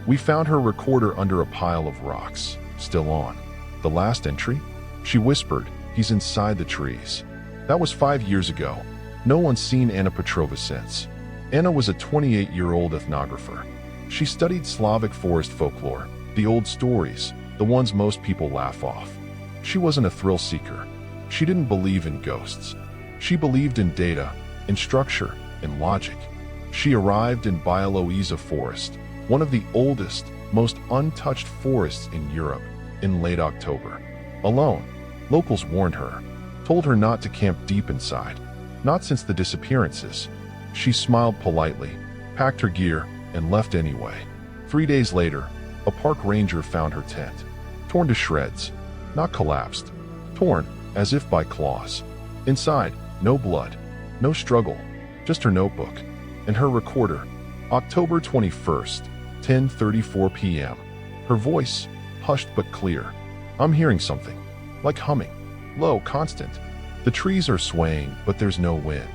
We found her recorder under a pile of rocks, still on. The last entry? She whispered, "He's inside the trees." That was 5 years ago. No one's seen Anna Petrova since. Anna was a 28-year-old ethnographer. She studied Slavic forest folklore, the old stories, the ones most people laugh off. She wasn't a thrill seeker. She didn't believe in ghosts. She believed in data, in structure, in logic. She arrived in Bialowieza Forest, one of the oldest, most untouched forests in Europe, in late October. Alone, locals warned her, told her not to camp deep inside, not since the disappearances. She smiled politely, packed her gear, and left anyway. 3 days later, a park ranger found her tent, torn to shreds, not collapsed, torn as if by claws. Inside, no blood, no struggle, just her notebook and her recorder. October 21st, 10:34 p.m. Her voice, hushed but clear. "I'm hearing something, like humming, low, constant. The trees are swaying, but there's no wind.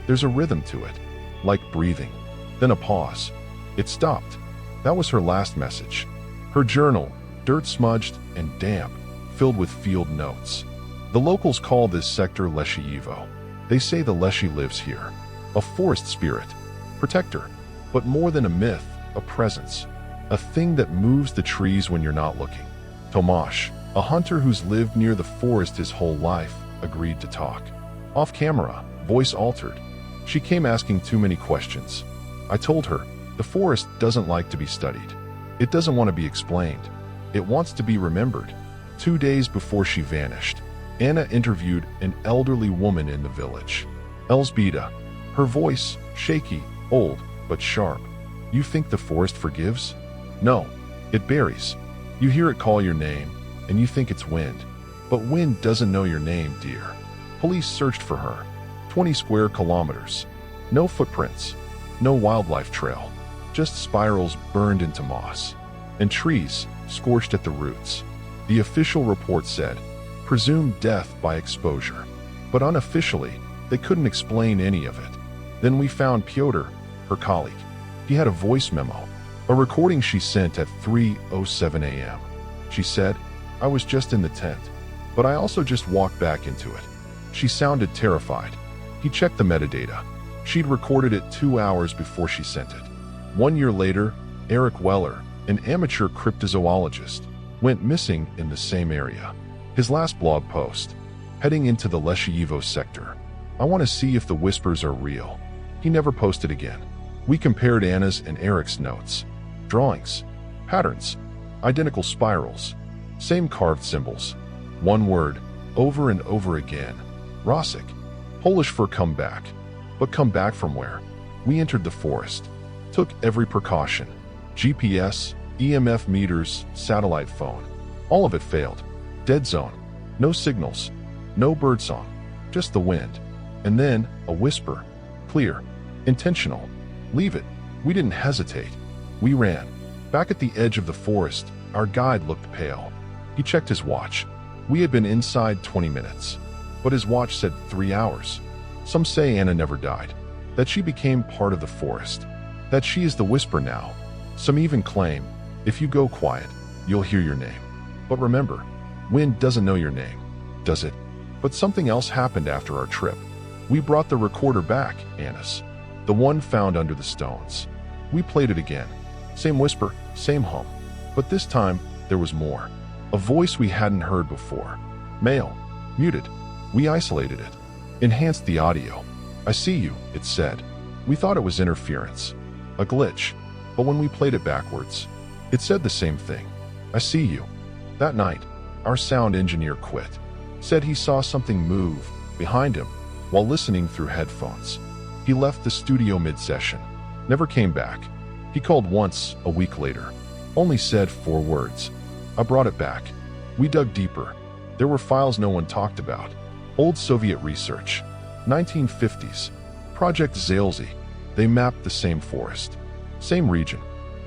There's a rhythm to it, like breathing." Then a pause. It stopped. That was her last message. Her journal, dirt-smudged and damp, filled with field notes. The locals call this sector Leshiyevo. They say the Leshi lives here, a forest spirit, protector, but more than a myth, a presence, a thing that moves the trees when you're not looking. Tomasz, a hunter who's lived near the forest his whole life, agreed to talk. Off camera, voice altered. She came asking too many questions. I told her, the forest doesn't like to be studied. It doesn't want to be explained. It wants to be remembered. 2 days before she vanished, Anna interviewed an elderly woman in the village. Elzbieta, her voice shaky, old, but sharp. "You think the forest forgives? No, it buries. You hear it call your name, and you think it's wind. But wind doesn't know your name, dear." Police searched for her. 20 square kilometers. No footprints. No wildlife trail. Just spirals burned into moss. And trees, scorched at the roots. The official report said, presumed death by exposure. But unofficially, they couldn't explain any of it. Then we found Pyotr, her colleague. He had a voice memo, a recording she sent at 3:07 a.m. She said, "I was just in the tent, but I also just walked back into it." She sounded terrified. He checked the metadata. She'd recorded it 2 hours before she sent it. 1 year later, Eric Weller, an amateur cryptozoologist, went missing in the same area. His last blog post, "Heading into the Leshiyevo sector. I want to see if the whispers are real." He never posted again. We compared Anna's and Eric's notes. Drawings, patterns, identical spirals, same carved symbols. One word, over and over again. Rosik, Polish for come back. But come back from where? We entered the forest. Took every precaution. GPS, EMF meters, satellite phone. All of it failed. Dead zone. No signals. No birdsong. Just the wind. And then, a whisper. Clear. Intentional. Leave it. We didn't hesitate. We ran. Back at the edge of the forest, our guide looked pale. He checked his watch. We had been inside 20 minutes. But his watch said 3 hours. Some say Anna never died. That she became part of the forest. That she is the whisper now. Some even claim, if you go quiet, you'll hear your name. But remember, wind doesn't know your name, does it? But something else happened after our trip. We brought the recorder back, Anna's. The one found under the stones. We played it again. Same whisper, same hum. But this time, there was more. A voice we hadn't heard before. Male. Muted. We isolated it. Enhanced the audio. "I see you," it said. We thought it was interference. A glitch. But when we played it backwards, it said the same thing. "I see you." That night, our sound engineer quit. Said he saw something move behind him while listening through headphones. He left the studio mid-session. Never came back. He called once, a week later. Only said 4 words. I brought it back. We dug deeper. There were files no one talked about. Old Soviet research. 1950s. Project Zalesy. They mapped the same forest. Same region.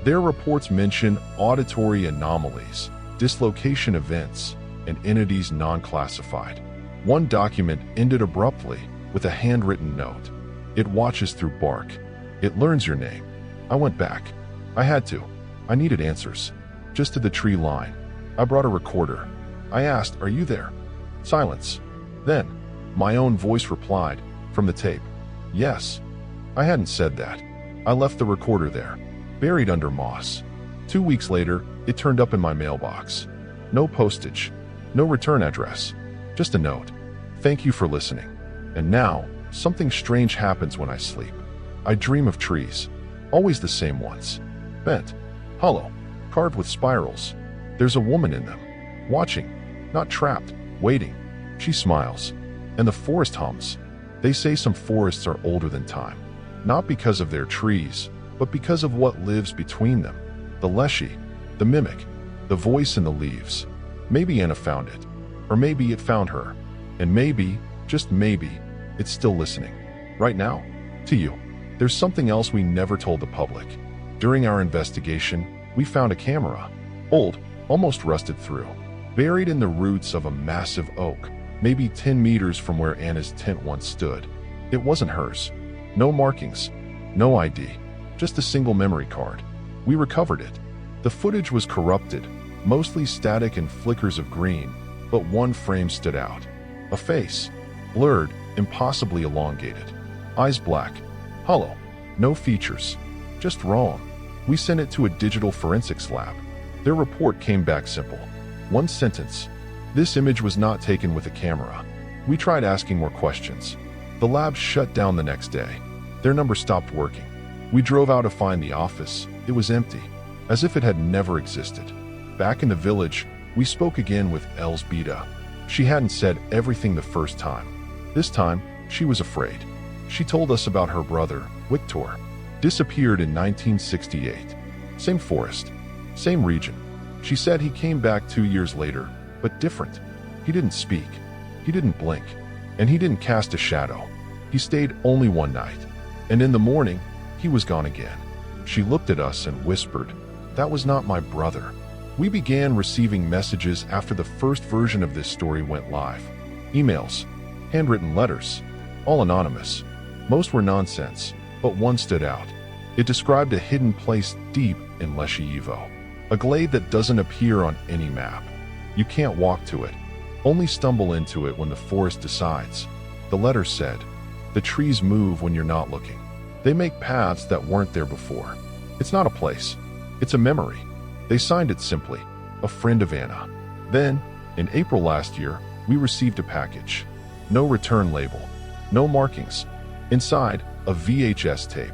Their reports mention auditory anomalies, dislocation events, and entities non-classified. One document ended abruptly with a handwritten note. "It watches through bark. It learns your name." I went back. I had to. I needed answers. Just to the tree line. I brought a recorder. I asked, "Are you there?" Silence. Then, my own voice replied, from the tape, "Yes." I hadn't said that. I left the recorder there, buried under moss. 2 weeks later, it turned up in my mailbox. No postage, no return address, just a note. "Thank you for listening." And now, something strange happens when I sleep. I dream of trees, always the same ones. Bent, hollow, carved with spirals. There's a woman in them, watching, not trapped, waiting. She smiles, and the forest hums. They say some forests are older than time, not because of their trees, but because of what lives between them. The leshy, the mimic, the voice in the leaves. Maybe Anna found it, or maybe it found her, and maybe, just maybe, it's still listening. Right now, to you. There's something else we never told the public. During our investigation, we found a camera, old, almost rusted through, buried in the roots of a massive oak, maybe 10 meters from where Anna's tent once stood. It wasn't hers. No markings, no ID, just a single memory card. We recovered it. The footage was corrupted, mostly static and flickers of green, but one frame stood out. A face, blurred, impossibly elongated. Eyes black, hollow, no features, just wrong. We sent it to a digital forensics lab. Their report came back simple. One sentence. This image was not taken with a camera. We tried asking more questions. The lab shut down the next day. Their number stopped working. We drove out to find the office. It was empty, as if it had never existed. Back in the village, we spoke again with Elsbeta. She hadn't said everything the first time. This time, she was afraid. She told us about her brother, Victor. Disappeared in 1968. Same forest, same region. She said he came back 2 years later, but different. He didn't speak. He didn't blink. And he didn't cast a shadow. He stayed only one night. And in the morning, he was gone again. She looked at us and whispered, "That was not my brother." We began receiving messages after the first version of this story went live. Emails, handwritten letters, all anonymous. Most were nonsense, but one stood out. It described a hidden place deep in Leshiivo, a glade that doesn't appear on any map. You can't walk to it, only stumble into it when the forest decides. The letter said, "The trees move when you're not looking. They make paths that weren't there before." It's not a place, it's a memory. They signed it simply, "A friend of Anna." Then, in April last year, we received a package. No return label, no markings. Inside, a VHS tape.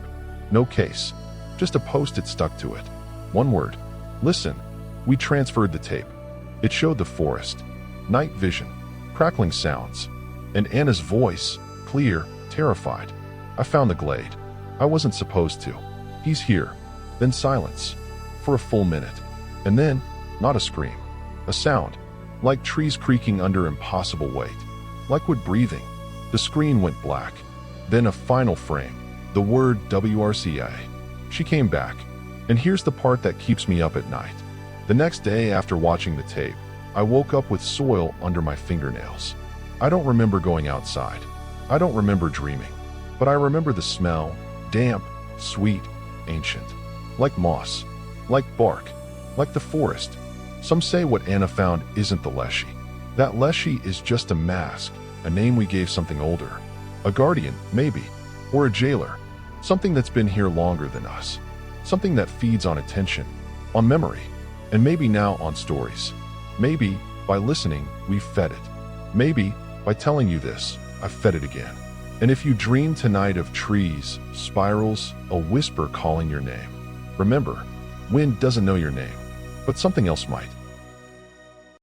No case, just a post-it stuck to it. One word, "Listen." We transferred the tape. It showed the forest, night vision, crackling sounds, and Anna's voice, clear, terrified. I found the glade. I wasn't supposed to. "He's here." Then silence, for a full minute. And then, not a scream, a sound, like trees creaking under impossible weight, like wood breathing. The screen went black. Then a final frame, the word WRCA. She came back, and here's the part that keeps me up at night. The next day after watching the tape, I woke up with soil under my fingernails. I don't remember going outside. I don't remember dreaming. But I remember the smell, damp, sweet, ancient. Like moss, like bark, like the forest. Some say what Anna found isn't the Leshy. That Leshy is just a mask, a name we gave something older. A guardian, maybe, or a jailer. Something that's been here longer than us. Something that feeds on attention, on memory, and maybe now on stories. Maybe, by listening, we've fed it. Maybe, by telling you this, I've fed it again. And if you dream tonight of trees, spirals, a whisper calling your name, remember, wind doesn't know your name, but something else might.